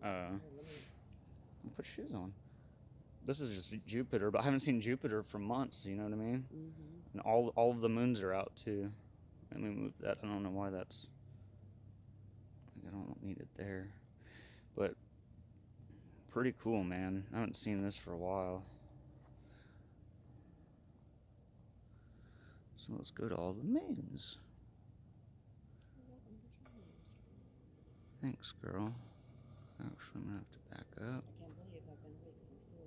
Put shoes on. This is just Jupiter, but I haven't seen Jupiter for months. You know what I mean? And all of the moons are out too. Let me move that. I don't know why that's. I don't need it there, but pretty cool, man. I haven't seen this for a while. So let's go to all the moons. Thanks, girl. Actually, I'm gonna have to back up. I can't believe I've been awake since 4.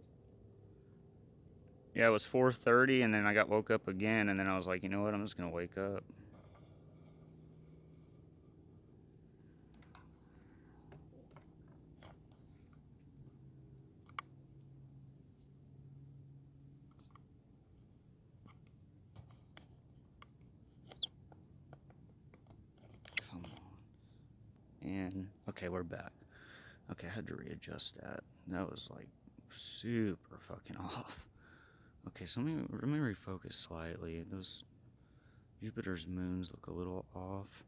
Yeah, it was 4:30, and then I got woke up again, and then I was like, you know what? I'm just gonna wake up. Come on. And okay, we're back. Okay, I had to readjust that. That was like super fucking off. Okay, so let me refocus slightly. Those Jupiter's moons look a little off.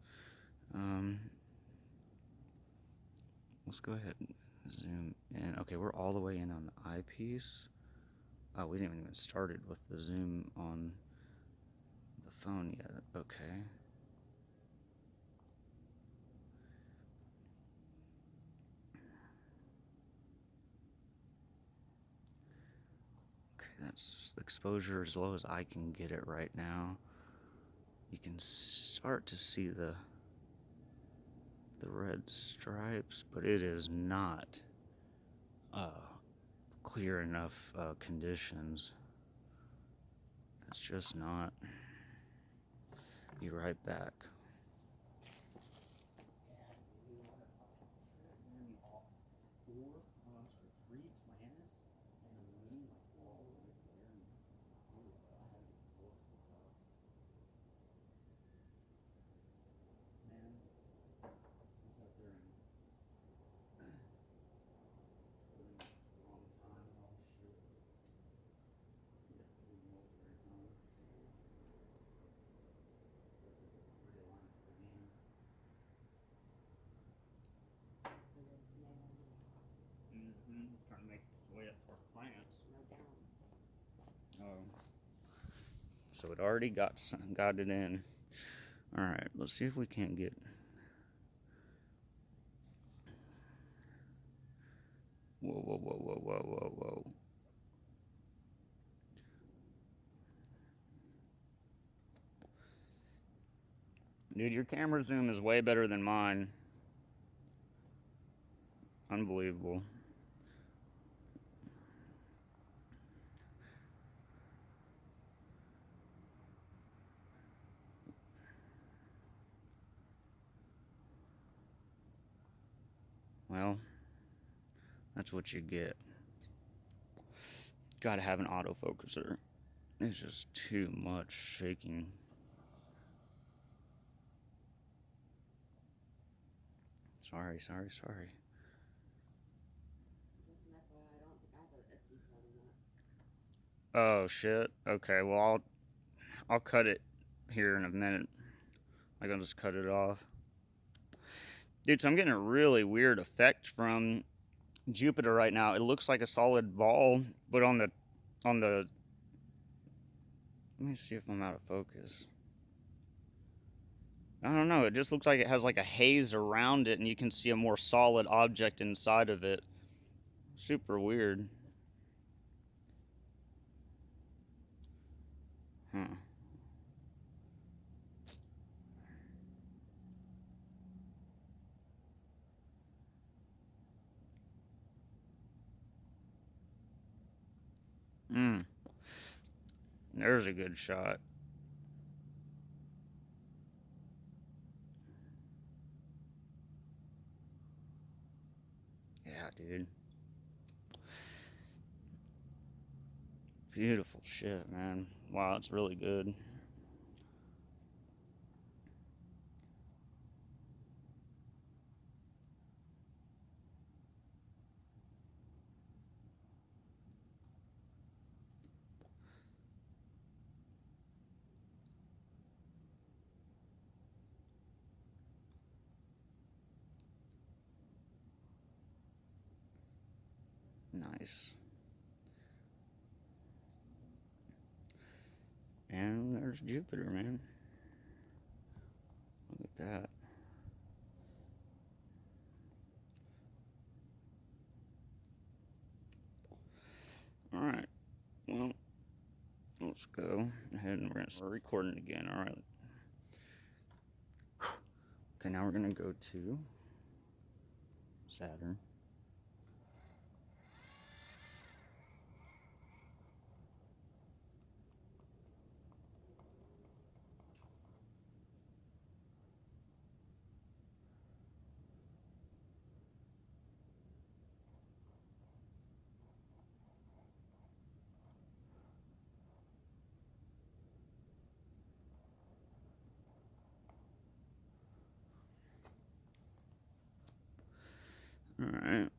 Let's go ahead and zoom in. Okay, we're all the way in on the eyepiece. Oh, we didn't even started with the zoom on the phone yet. Okay. Okay, that's exposure as low as I can get it right now. You can start to see the red stripes, but it is not clear enough conditions. It's just not. Be right back. Trying to make its way up to our plants. Oh. So it already got it in. All right, let's see if we can't get. Whoa, whoa, whoa, whoa, whoa, whoa, whoa. Dude, your camera zoom is way better than mine. Unbelievable. Well, that's what you get. Gotta have an autofocuser. It's just too much shaking. Sorry. Oh shit. Okay, well I'll cut it here in a minute. I can just cut it off. Dude, so I'm getting a really weird effect from Jupiter right now. It looks like a solid ball, but on the let me see if I'm out of focus. I don't know. It just looks like it has like a haze around it, and you can see a more solid object inside of it. Super weird. Huh. There's a good shot. Yeah, dude. Beautiful shit, man. Wow, it's really good. Nice. And there's Jupiter, man. Look at that. Alright, well, let's go ahead and we're recording again. Alright. Okay, now we're gonna go to Saturn. Alright.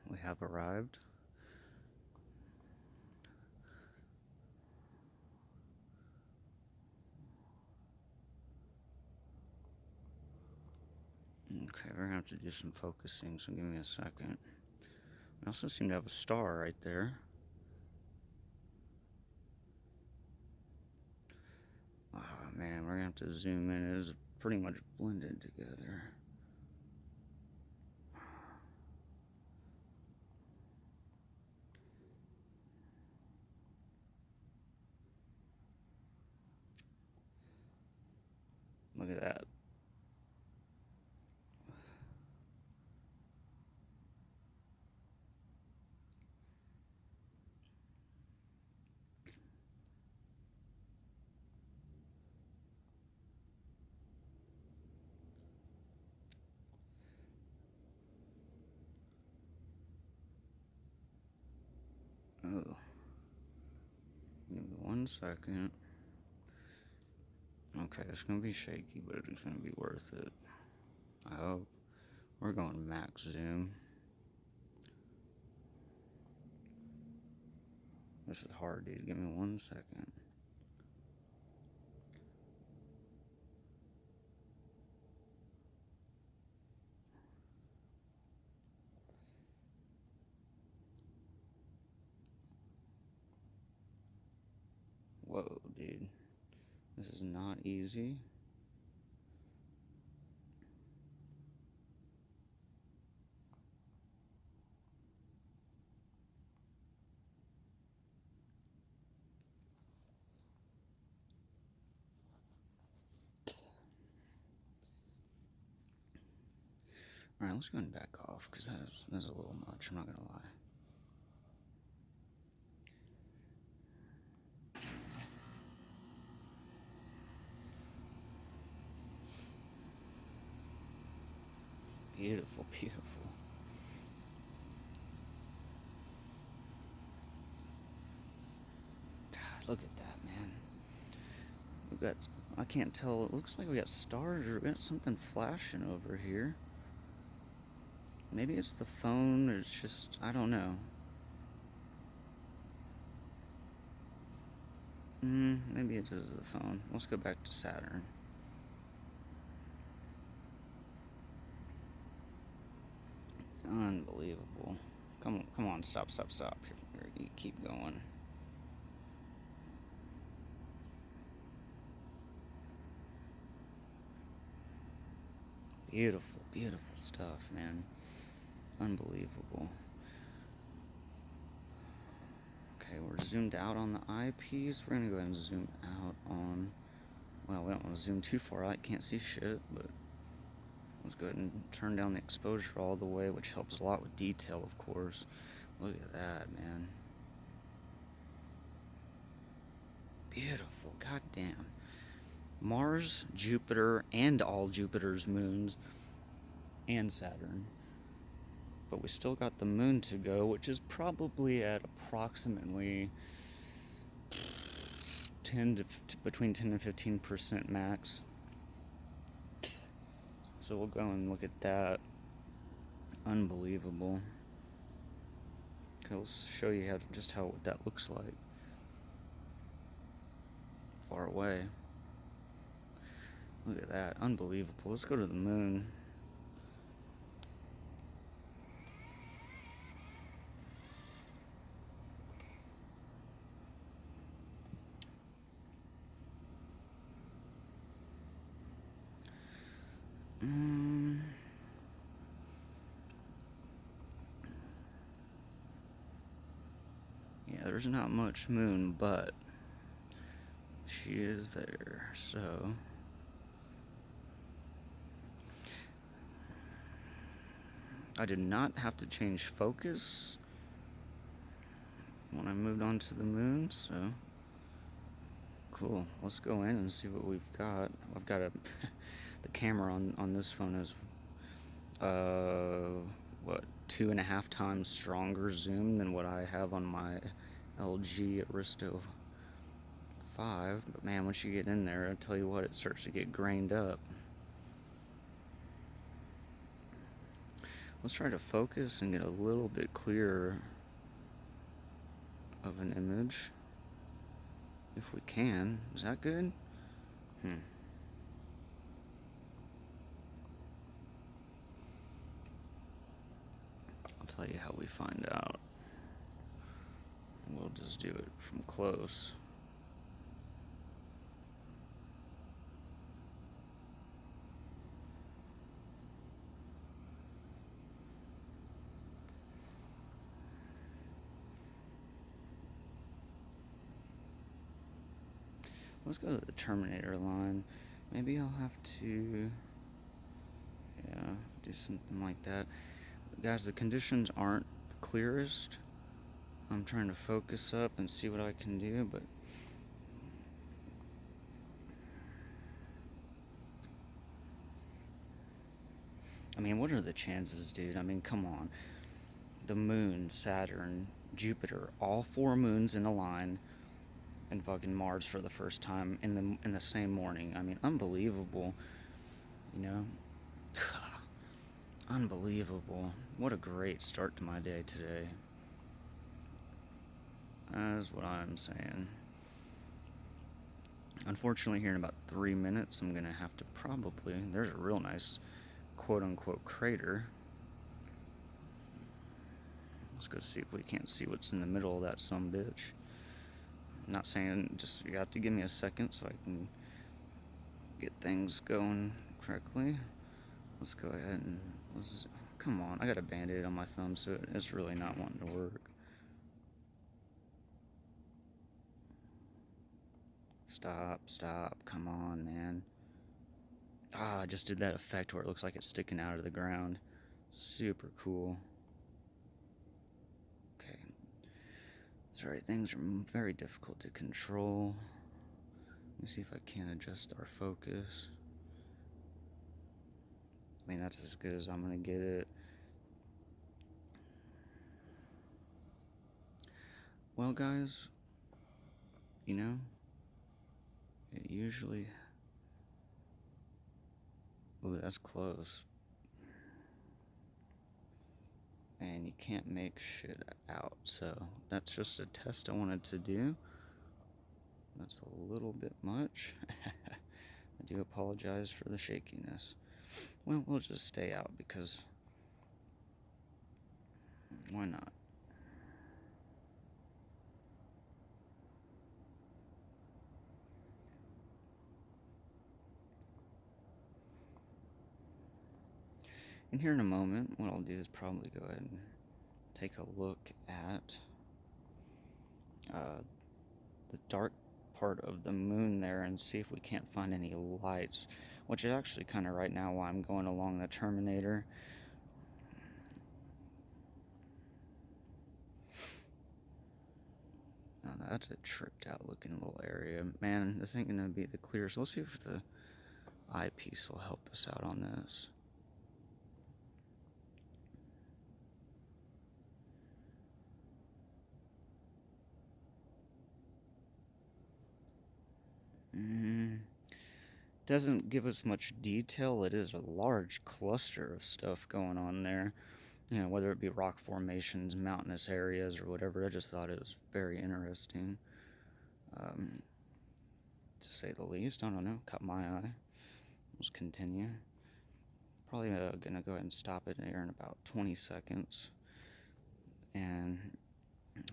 We have arrived. Okay, we're gonna have to do some focusing, so give me a second. We also seem to have a star right there. Oh man, we're gonna have to zoom in. It is pretty much blended together. Look at that. Oh. Give me 1 second. Okay, it's gonna be shaky, but it's gonna be worth it. I hope. We're going max zoom. This is hard, dude. Give me 1 second. Whoa, dude. This is not easy. Alright, let's go and back off, because that's a little much, I'm not gonna lie. Beautiful, beautiful. God, look at that, man. We got, I can't tell, it looks like we got stars or we got something flashing over here. Maybe it's the phone, or it's just, I don't know. Maybe it is the phone. Let's go back to Saturn. Unbelievable. Come on, stop. You keep going. Beautiful, beautiful stuff, man. Unbelievable. Okay, we're zoomed out on the eyepiece. We're gonna go ahead and zoom out on, well, we don't want to zoom too far out. You can't see shit, but let's go ahead and turn down the exposure all the way, which helps a lot with detail, of course. Look at that, man. Beautiful, goddamn. Mars, Jupiter, and all Jupiter's moons, and Saturn. But we still got the moon to go, which is probably at approximately between 10 and 15% max. So we'll go and look at that. Unbelievable. Okay, let's show you just what that looks like. Far away. Look at that. Unbelievable. Let's go to the moon. there's not much moon, but she is there, so I did not have to change focus when I moved on to the moon, so cool. Let's go in and see what we've got. I've got a the camera on this phone is what, 2.5 times stronger zoom than what I have on my LG Aristo 5. But man, once you get in there, I tell you what, it starts to get grained up. Let's try to focus and get a little bit clearer of an image. If we can. Is that good? I'll tell you how we find out. We'll just do it from close. Let's go to the Terminator line. Maybe I'll have to, yeah, do something like that. Guys, the conditions aren't the clearest. I'm trying to focus up and see what I can do, but I mean, what are the chances, dude? I mean, come on. The moon, Saturn, Jupiter, all 4 moons in a line, and fucking Mars for the first time in the same morning. I mean, unbelievable. You know? Unbelievable. What a great start to my day today. That's what I'm saying. Unfortunately, here in about 3 minutes, I'm gonna have to probably. There's a real nice quote unquote crater. Let's go see if we can't see what's in the middle of that sumbitch. I'm not saying, just you have to give me a second so I can get things going correctly. Let's go ahead and come on. I got a band-aid on my thumb, so it's really not wanting to work. Stop, come on, man. I just did that effect where it looks like it's sticking out of the ground. Super cool. Okay. Sorry, things are very difficult to control. Let me see if I can adjust our focus. I mean, that's as good as I'm gonna get it. Well, guys, you know, it usually... Ooh, that's close. And you can't make shit out, so that's just a test I wanted to do. That's a little bit much. I do apologize for the shakiness. Well, we'll just stay out because why not? And here in a moment, what I'll do is probably go ahead and take a look at the dark part of the moon there and see if we can't find any lights, which is actually kind of right now why I'm going along the Terminator. Now that's a tripped out looking little area. Man, this ain't gonna be the clearest. Let's see if the eyepiece will help us out on this. Doesn't give us much detail. It is a large cluster of stuff going on there. You know, whether it be rock formations, mountainous areas, or whatever. I just thought it was very interesting, to say the least. I don't know. Caught my eye. Let's continue. Probably gonna go ahead and stop it here in about 20 seconds. And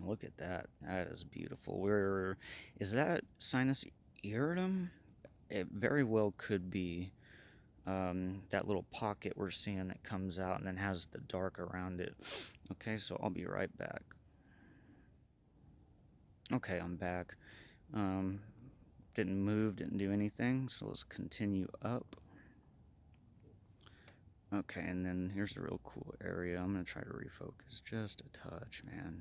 look at that. That is beautiful. Is that sinus irritum? It very well could be. That little pocket we're seeing that comes out and then has the dark around it. Okay, so I'll be right back. Okay, I'm back. Um, didn't move, didn't do anything, so let's continue up. Okay, and then here's a real cool area. I'm gonna try to refocus just a touch, man.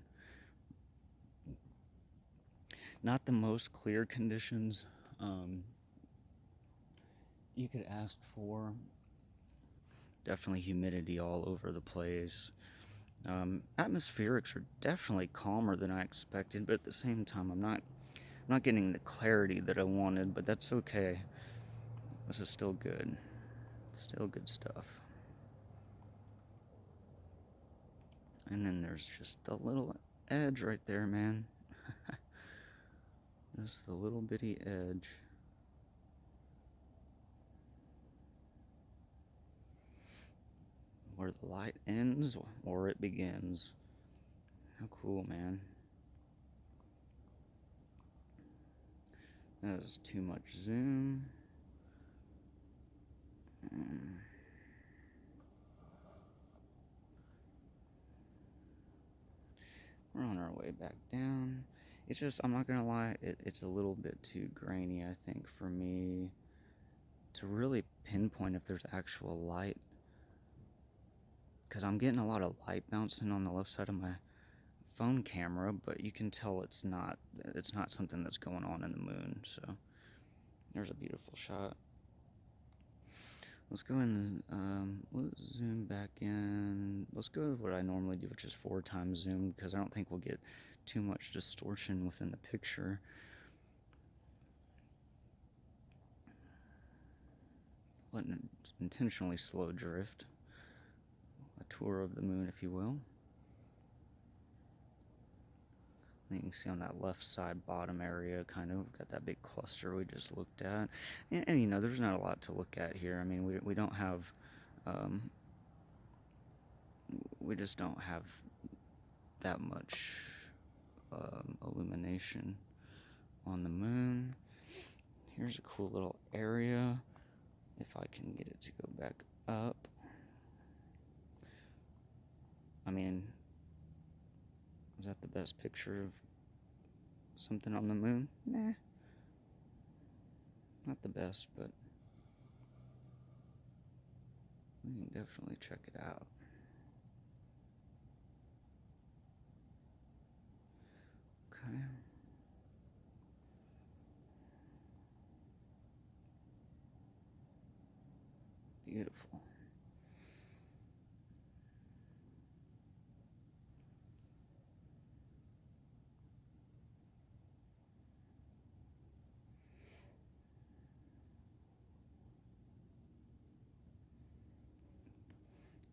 Not the most clear conditions you could ask for. Definitely humidity all over the place. Atmospherics are definitely calmer than I expected, but at the same time, I'm not getting the clarity that I wanted, but that's okay. This is still good. Still good stuff. And then there's just the little edge right there, man. Just the little bitty edge. Where the light ends or it begins. How cool, man. That is too much zoom. We're on our way back down. It's just, I'm not gonna lie, it's a little bit too grainy, I think, for me to really pinpoint if there's actual light. Because I'm getting a lot of light bouncing on the left side of my phone camera, but you can tell it's not something that's going on in the moon. So there's a beautiful shot. Let's go in. Let's zoom back in. Let's go with what I normally do, which is 4x zoom, because I don't think we'll get too much distortion within the picture. Let an intentionally slow drift, a tour of the moon, if you will. And you can see on that left side bottom area, kind of got that big cluster we just looked at. And you know, there's not a lot to look at here. I mean, we don't have, we just don't have that much illumination on the moon. Here's a cool little area. If I can get it to go back up. I mean, is that the best picture of something on the moon? Nah. Not the best, but we can definitely check it out. Okay. Beautiful.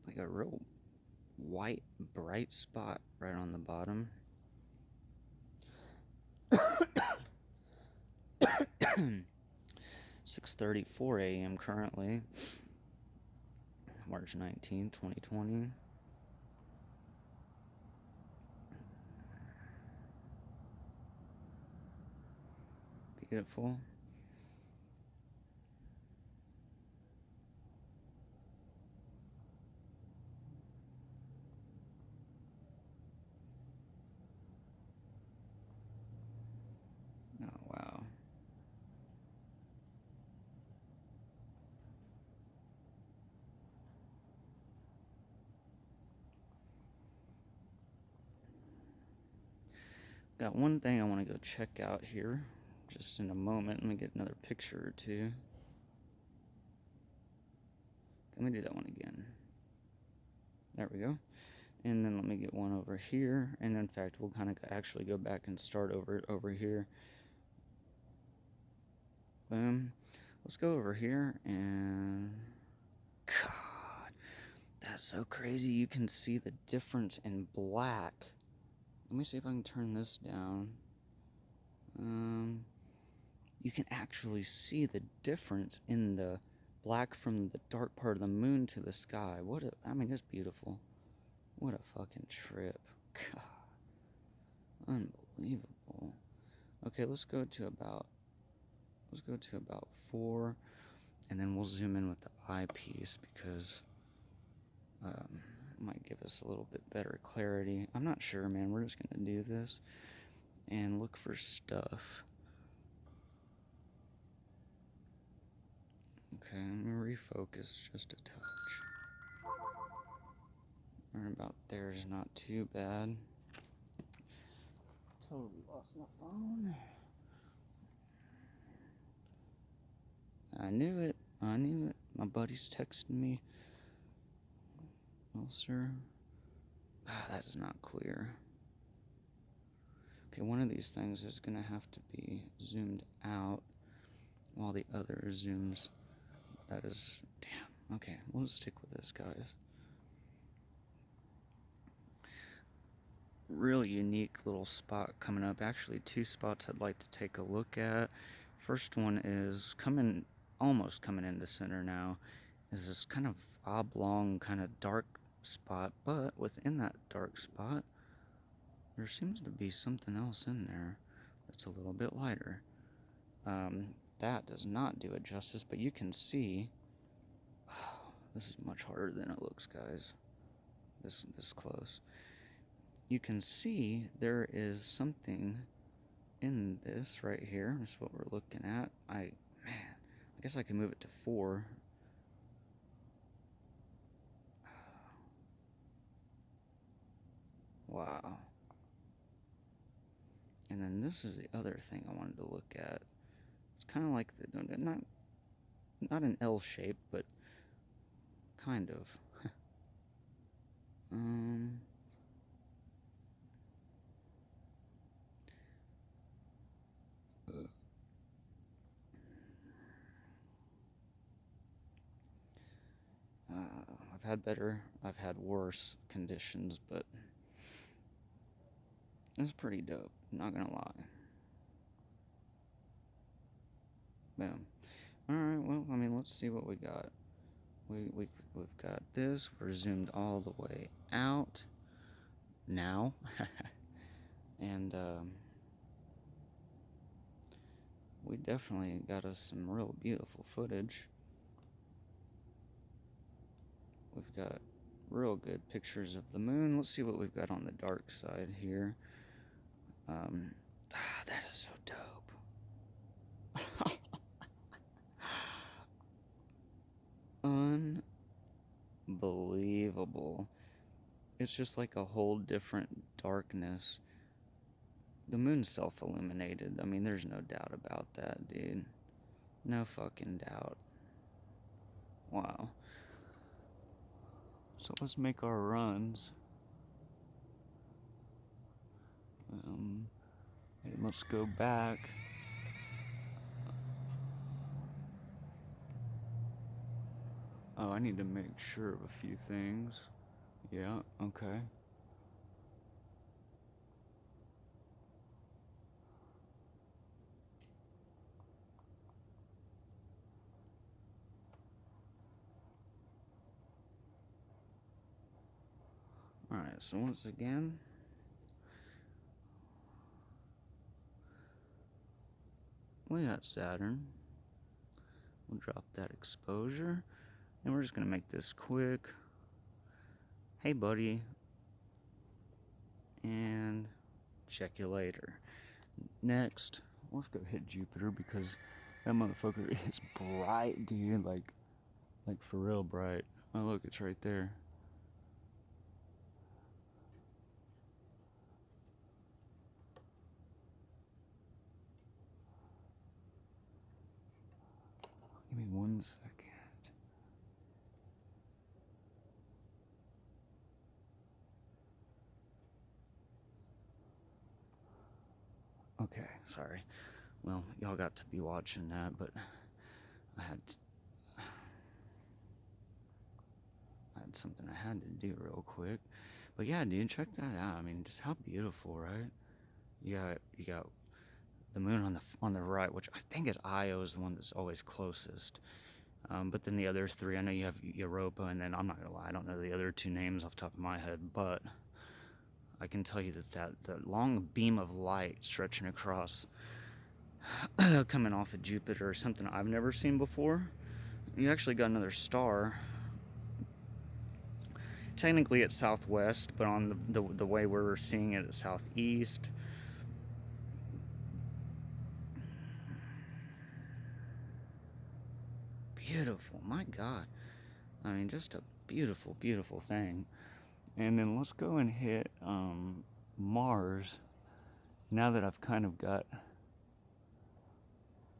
Like a real white, bright spot right on the bottom. 6:34 a.m. currently, March 19, 2020. Beautiful. Oh, wow. Got one thing I want to go check out here just in a moment. Let me get another picture or two. Let me do that one again. There we go. And then let me get one over here. And in fact, we'll kind of actually go back and start over here. Boom. Let's go over here and... God, that's so crazy. You can see the difference in black. Let me see if I can turn this down. You can actually see the difference in the black from the dark part of the moon to the sky. I mean, it's beautiful. What a fucking trip. God, unbelievable. Okay, let's go to about 4, and then we'll zoom in with the eyepiece because it might give us a little bit better clarity. I'm not sure, man. We're just gonna do this. and look for stuff. Okay, I'm gonna refocus just a touch. Right about there is not too bad. Totally lost my phone. I knew it. I knew it. My buddy's texting me. Well, sir. That is not clear. Okay, one of these things is gonna have to be zoomed out while the other zooms. That is, damn. Okay, we'll just stick with this, guys. Really unique little spot coming up. Actually, two spots I'd like to take a look at. First one is almost coming into center now. Is this kind of oblong, kind of dark spot, but within that dark spot, there seems to be something else in there that's a little bit lighter. That does not do it justice, but you can see. This is much harder than it looks, guys. This close. You can see there is something in this right here. That's what we're looking at. I guess I can move it to 4. Wow. And then this is the other thing I wanted to look at. It's kind of like not an L shape, but kind of. I've had better, I've had worse conditions, but it's pretty dope, not gonna lie. Boom. Alright, well, I mean, let's see what we got. We've got this, we're zoomed all the way out now. And we definitely got us some real beautiful footage. We've got real good pictures of the moon. Let's see what we've got on the dark side here. That is so dope. Unbelievable. It's just like a whole different darkness. The moon's self-illuminated. I mean, there's no doubt about that, dude. No fucking doubt. Wow. So let's make our runs. It must go back. Oh, I need to make sure of a few things. Yeah, okay. Alright, so once again, we got Saturn. We'll drop that exposure. And we're just gonna make this quick. Hey, buddy. And check you later. Next, let's go hit Jupiter because that motherfucker is bright, dude. Like for real bright. Oh, look, it's right there. Give me 1 second. Okay, sorry. Well, y'all got to be watching that, but I had something I had to do real quick. But yeah, dude, check that out. I mean, just how beautiful, right? You got the moon on the right, which I think is Io is the one that's always closest. But then the other 3, I know you have Europa, and then I'm not gonna lie, I don't know the other 2 names off the top of my head, but I can tell you that long beam of light stretching across, coming off of Jupiter, is something I've never seen before. You actually got another star. Technically it's southwest, but on the way we're seeing it, it's southeast. beautiful. My God. I mean, just a beautiful, beautiful thing. And then let's go and hit Mars. Now that I've kind of got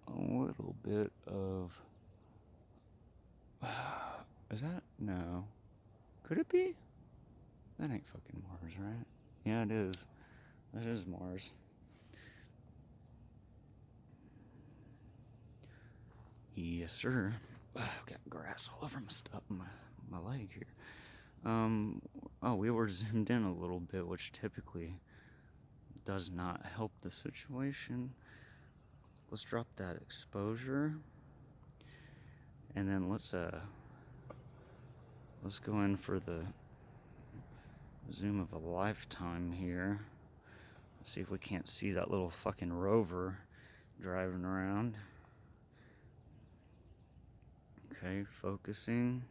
a little bit of... Is that? No. Could it be? That ain't fucking Mars, right? Yeah, it is. That is Mars. Yes, sir. I've got grass all over my stuff, my leg here. Oh, we were zoomed in a little bit, which typically does not help the situation. Let's drop that exposure, and then let's go in for the zoom of a lifetime here. Let's see if we can't see that little fucking rover driving around. Okay, focusing.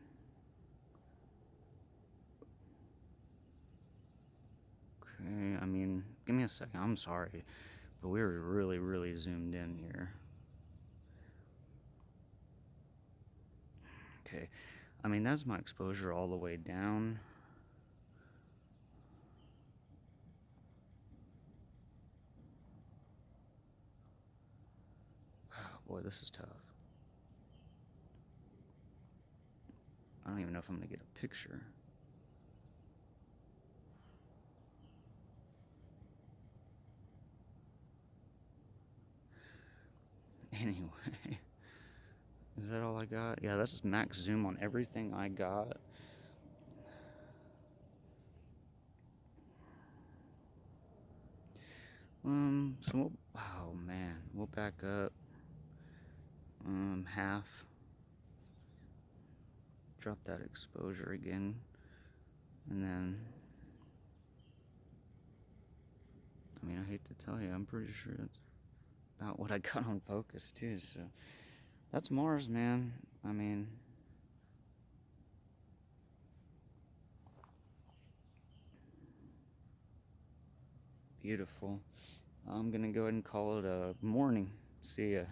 Okay, I mean, give me a second. I'm sorry, but we were really, really zoomed in here. Okay, I mean, that's my exposure all the way down. Boy, this is tough. I don't even know if I'm gonna get a picture. Anyway, is that all I got? Yeah, that's max zoom on everything I got. So oh man, we'll back up. Half. Drop that exposure again, and then. I mean, I hate to tell you, I'm pretty sure that's about what I got on focus too. So that's Mars, man. I mean. Beautiful. I'm gonna go ahead and call it a morning. See ya.